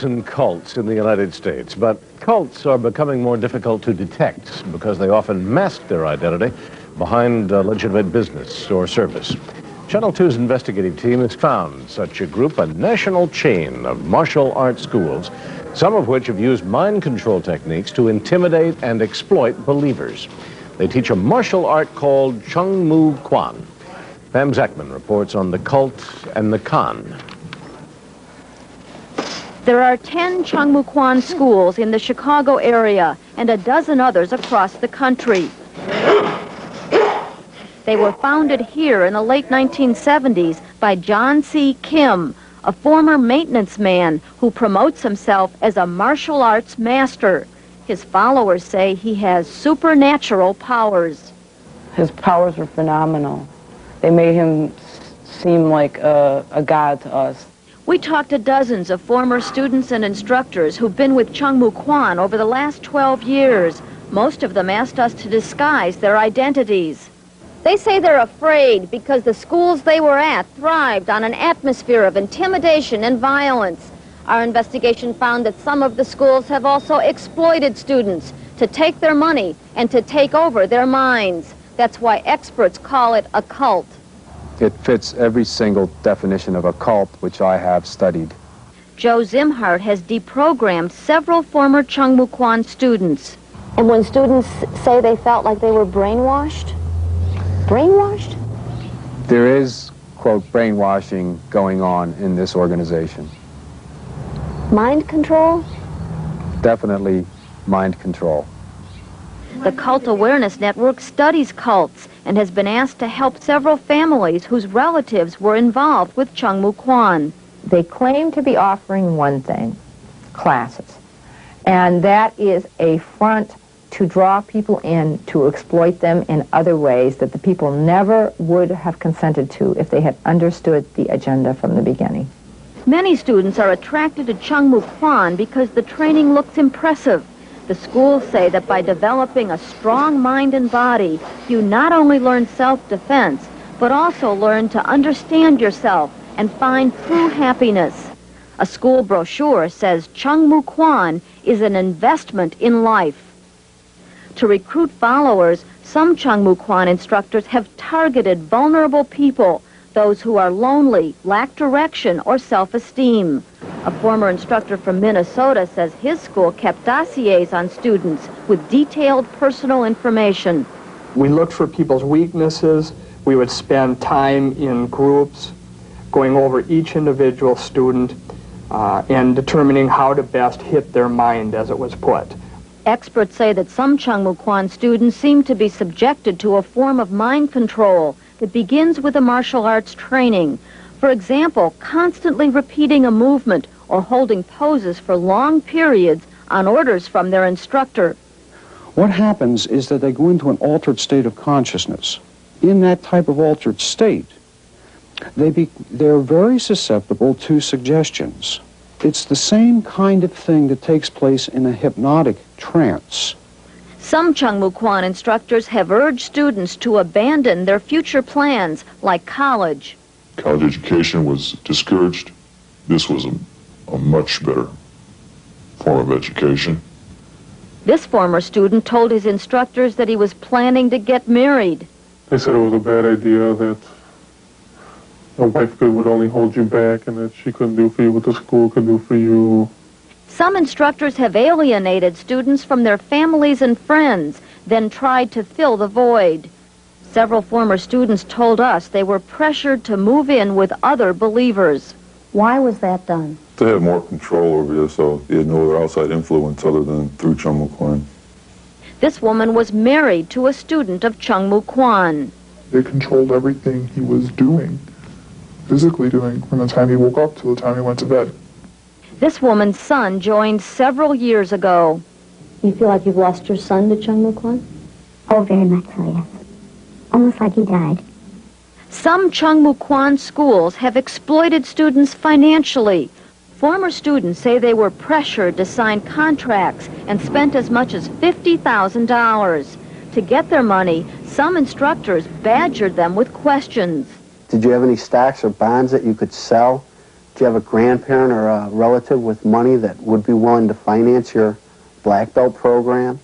And cults in the United States, but cults are becoming more difficult to detect because they often mask their identity behind legitimate business or service. Channel 2's investigative team has found such a group, a national chain of martial arts schools, some of which have used mind control techniques to intimidate and exploit believers. They teach a martial art called Chung Moo Quan. Pam Zachman reports on the cult and the con. There are 10 Chung Moo Quan schools in the Chicago area and a dozen others across the country. They were founded here in the late 1970s by John C. Kim, a former maintenance man who promotes himself as a martial arts master. His followers say he has supernatural powers. His powers were phenomenal. They made him seem like a god to us. We talked to dozens of former students and instructors who've been with Chung Moo Quan over the last 12 years. Most of them asked us to disguise their identities. They say they're afraid because the schools they were at thrived on an atmosphere of intimidation and violence. Our investigation found that some of the schools have also exploited students to take their money and to take over their minds. That's why experts call it a cult. It fits every single definition of a cult which I have studied. Joe Zimhart has deprogrammed several former Chung Moo Quan students. And when students say they felt like they were brainwashed? Brainwashed? There is, quote, brainwashing going on in this organization. Mind control? Definitely mind control. The Cult Awareness Network studies cults and has been asked to help several families whose relatives were involved with Chung Moo Quan. They claim to be offering one thing, classes, and that is a front to draw people in to exploit them in other ways that the people never would have consented to if they had understood the agenda from the beginning. Many students are attracted to Chung Moo Quan because the training looks impressive. The schools say that by developing a strong mind and body, you not only learn self-defense, but also learn to understand yourself and find true happiness. A school brochure says Chung Moo Quan is an investment in life. To recruit followers, some Chung Moo Quan instructors have targeted vulnerable people, those who are lonely, lack direction, or self-esteem. A former instructor from Minnesota says his school kept dossiers on students with detailed personal information. We looked for people's weaknesses. We would spend time in groups going over each individual student and determining how to best hit their mind, as it was put. Experts say that some Chung Moo Quan students seem to be subjected to a form of mind control that begins with a martial arts training. For example, constantly repeating a movement or holding poses for long periods on orders from their instructor. What happens is that they go into an altered state of consciousness. In that type of altered state, they're very susceptible to suggestions. It's the same kind of thing that takes place in a hypnotic trance. Some Chung Moo Quan instructors have urged students to abandon their future plans, like college. College education was discouraged. This was a much better form of education. This former student told his instructors that he was planning to get married. They said it was a bad idea, that a wife would only hold you back and that she couldn't do for you what the school could do for you. Some instructors have alienated students from their families and friends, then tried to fill the void. Several former students told us they were pressured to move in with other believers. Why was that done? To have more control over you, so you had no other outside influence other than through Chung Moo Quan. This woman was married to a student of Chung Moo Quan. They controlled everything he was doing, physically doing, from the time he woke up till the time he went to bed. This woman's son joined several years ago. You feel like you've lost your son to Chung Moo Quan? Oh, very much so, yes. Almost like he died. Some Chung Moo Quan schools have exploited students financially. Former students say they were pressured to sign contracts and spent as much as $50,000. To get their money, some instructors badgered them with questions. Did you have any stocks or bonds that you could sell Do you have a grandparent or a relative with money that would be willing to finance your black belt program?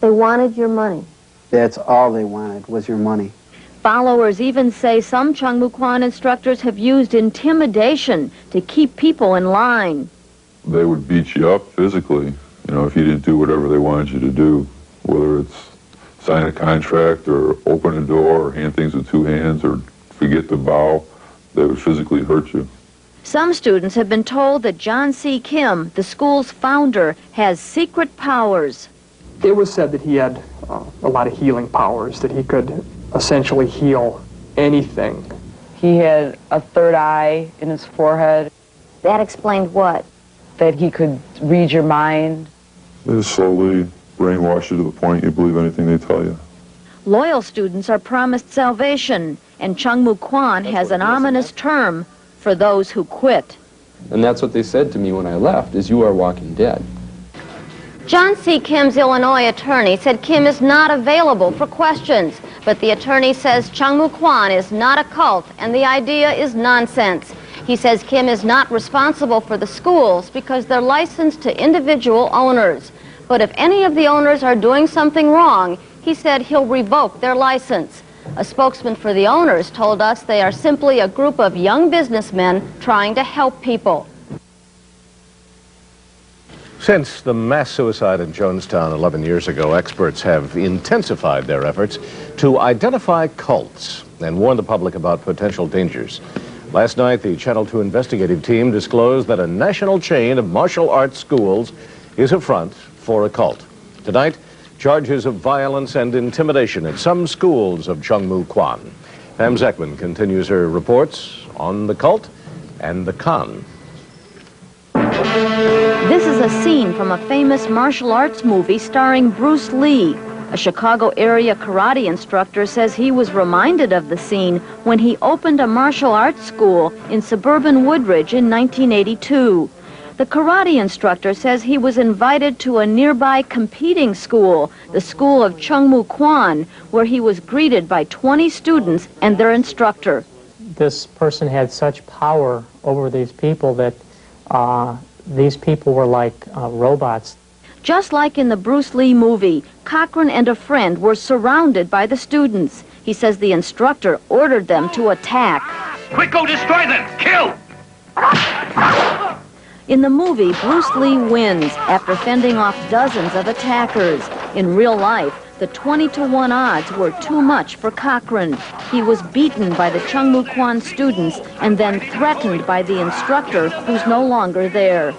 They wanted your money. That's all they wanted, was your money. Followers even say some Chung Moo Quan instructors have used intimidation to keep people in line. They would beat you up physically, you know, if you didn't do whatever they wanted you to do, whether it's sign a contract or open a door or hand things with two hands or forget to bow, they would physically hurt you. Some students have been told that John C. Kim, the school's founder, has secret powers. It was said that he had a lot of healing powers, that he could essentially heal anything. He had a third eye in his forehead. That explained what? That he could read your mind. They just slowly brainwash you to the point you believe anything they tell you. Loyal students are promised salvation, and Chung Moo Quan has an ominous term for those who quit. And that's what they said to me when I left, is you are walking dead. John C. Kim's Illinois attorney said Kim is not available for questions, but the attorney says Chung Moo Quan is not a cult and the idea is nonsense. He says Kim is not responsible for the schools because they're licensed to individual owners. But if any of the owners are doing something wrong, he said he'll revoke their license. A spokesman for the owners told us they are simply a group of young businessmen trying to help people. Since the mass suicide in Jonestown 11 years ago, experts have intensified their efforts to identify cults and warn the public about potential dangers. Last night, the Channel 2 investigative team disclosed that a national chain of martial arts schools is a front for a cult. Tonight, charges of violence and intimidation at some schools of Chung Moo Quan. Pam Zekman continues her reports on the cult and the con. This is a scene from a famous martial arts movie starring Bruce Lee. A Chicago area karate instructor says he was reminded of the scene when he opened a martial arts school in suburban Woodridge in 1982. The karate instructor says he was invited to a nearby competing school, the school of Chung Moo Quan, where he was greeted by 20 students and their instructor. This person had such power over these people that these people were like robots. Just like in the Bruce Lee movie, Cochran and a friend were surrounded by the students. He says the instructor ordered them to attack. Quick, go destroy them! Kill! In the movie, Bruce Lee wins after fending off dozens of attackers. In real life, the 20-to-1 odds were too much for Cochran. He was beaten by the Chung Moo Quan students and then threatened by the instructor, who's no longer there.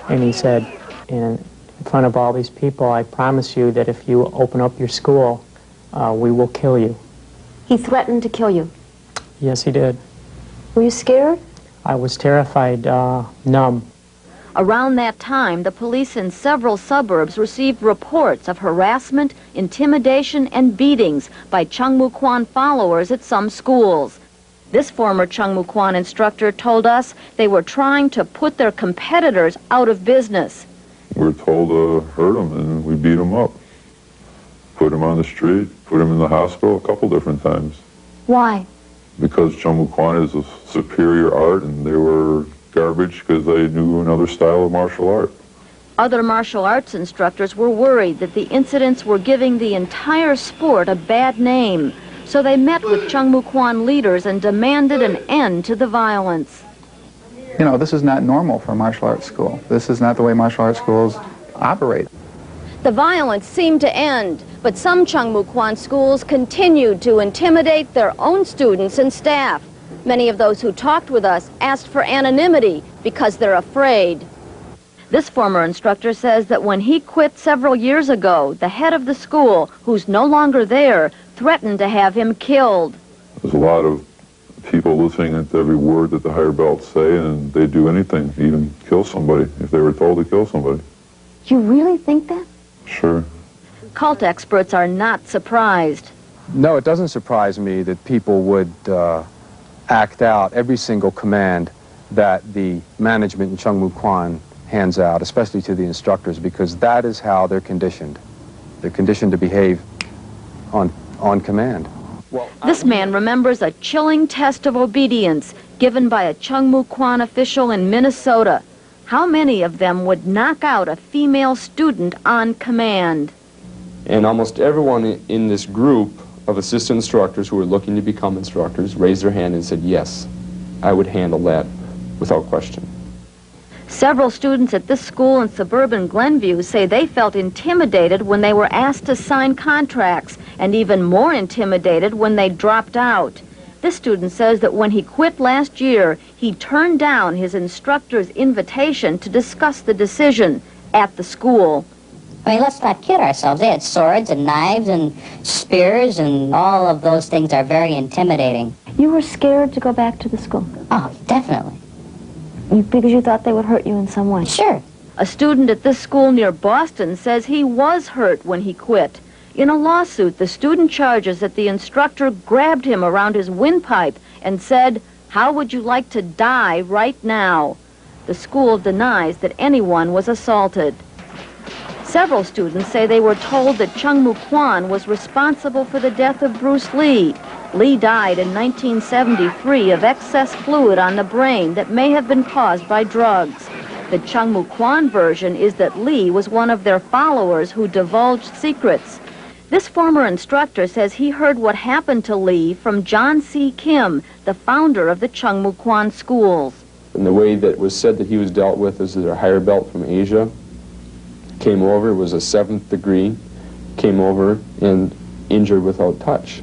And he said, in front of all these people, I promise you that if you open up your school, we will kill you. He threatened to kill you? Yes, he did. Were you scared? I was terrified, numb. Around that time, the police in several suburbs received reports of harassment, intimidation, and beatings by Chung Moo Quan followers at some schools. This former Chung Moo Quan instructor told us they were trying to put their competitors out of business. We were told to hurt them, and we beat them up. Put them on the street, put them in the hospital a couple different times. Why? Because Chung Moo Quan is a superior art, and they were garbage because they knew another style of martial art. Other martial arts instructors were worried that the incidents were giving the entire sport a bad name, so they met with Chung Moo Quan leaders and demanded an end to the violence. You know, this is not normal for a martial arts school. This is not the way martial arts schools operate. The violence seemed to end, but some Chung Moo Quan schools continued to intimidate their own students and staff. Many of those who talked with us asked for anonymity because they're afraid. This former instructor says that when he quit several years ago, the head of the school, who's no longer there, threatened to have him killed. There's a lot of people listening to every word that the higher belts say, and they'd do anything, even kill somebody if they were told to kill somebody. You really think that? Sure. Cult experts are not surprised. No, it doesn't surprise me that people would act out every single command that the management in Chung Moo Quan hands out, especially to the instructors, because that is how they're conditioned. They're conditioned to behave on command. This man remembers a chilling test of obedience. given by a Chung Moo Quan official in Minnesota. How many of them would knock out a female student on command? And almost everyone in this group of assistant instructors who were looking to become instructors raised their hand and said, yes, I would handle that without question. Several students at this school in suburban Glenview say they felt intimidated when they were asked to sign contracts, and even more intimidated when they dropped out. This student says that when he quit last year, he turned down his instructor's invitation to discuss the decision at the school. I mean, let's not kid ourselves. They had swords and knives and spears, and all of those things are very intimidating. You were scared to go back to the school? Oh, definitely. Because you thought they would hurt you in some way? Sure. A student at this school near Boston says he was hurt when he quit. In a lawsuit, the student charges that the instructor grabbed him around his windpipe and said, "How would you like to die right now?" The school denies that anyone was assaulted. Several students say they were told that Chung Moo Quan was responsible for the death of Bruce Lee. Lee died in 1973 of excess fluid on the brain that may have been caused by drugs. The Chung Moo Quan version is that Lee was one of their followers who divulged secrets. This former instructor says he heard what happened to Lee from John C. Kim, the founder of the Chung Moo Quan schools. And the way that was said that he was dealt with is that a higher belt from Asia came over, was a 7th degree, came over and injured without touch,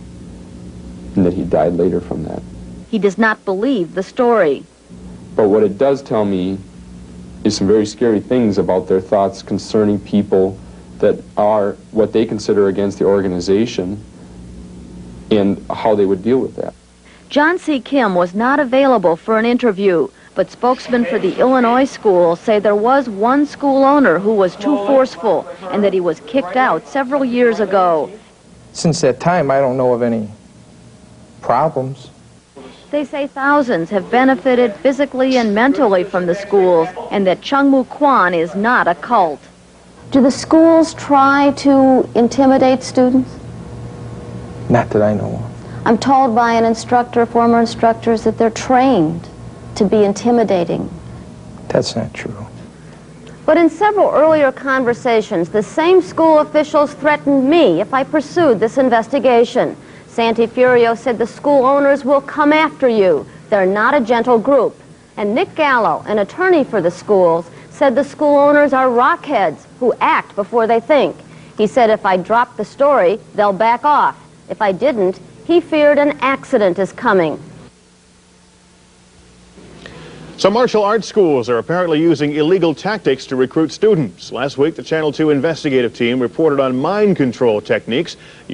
and that he died later from that. He does not believe the story. But what it does tell me is some very scary things about their thoughts concerning people that are what they consider against the organization and how they would deal with that. John C. Kim was not available for an interview, but spokesmen for the Illinois school say there was one school owner who was too forceful and that he was kicked out several years ago. Since that time, I don't know of any problems. They say thousands have benefited physically and mentally from the schools, and that Chung Moo Quan is not a cult. Do the schools try to intimidate students? Not that I know of. I'm told by an instructor, former instructors, that they're trained to be intimidating. That's not true. But in several earlier conversations, the same school officials threatened me if I pursued this investigation. Santi Furio said the school owners will come after you. They're not a gentle group. And Nick Gallo, an attorney for the schools, said the school owners are rockheads who act before they think. He said if I dropped the story, they'll back off. If I didn't, he feared an accident is coming. Some martial arts schools are apparently using illegal tactics to recruit students. Last week, the Channel 2 investigative team reported on mind control techniques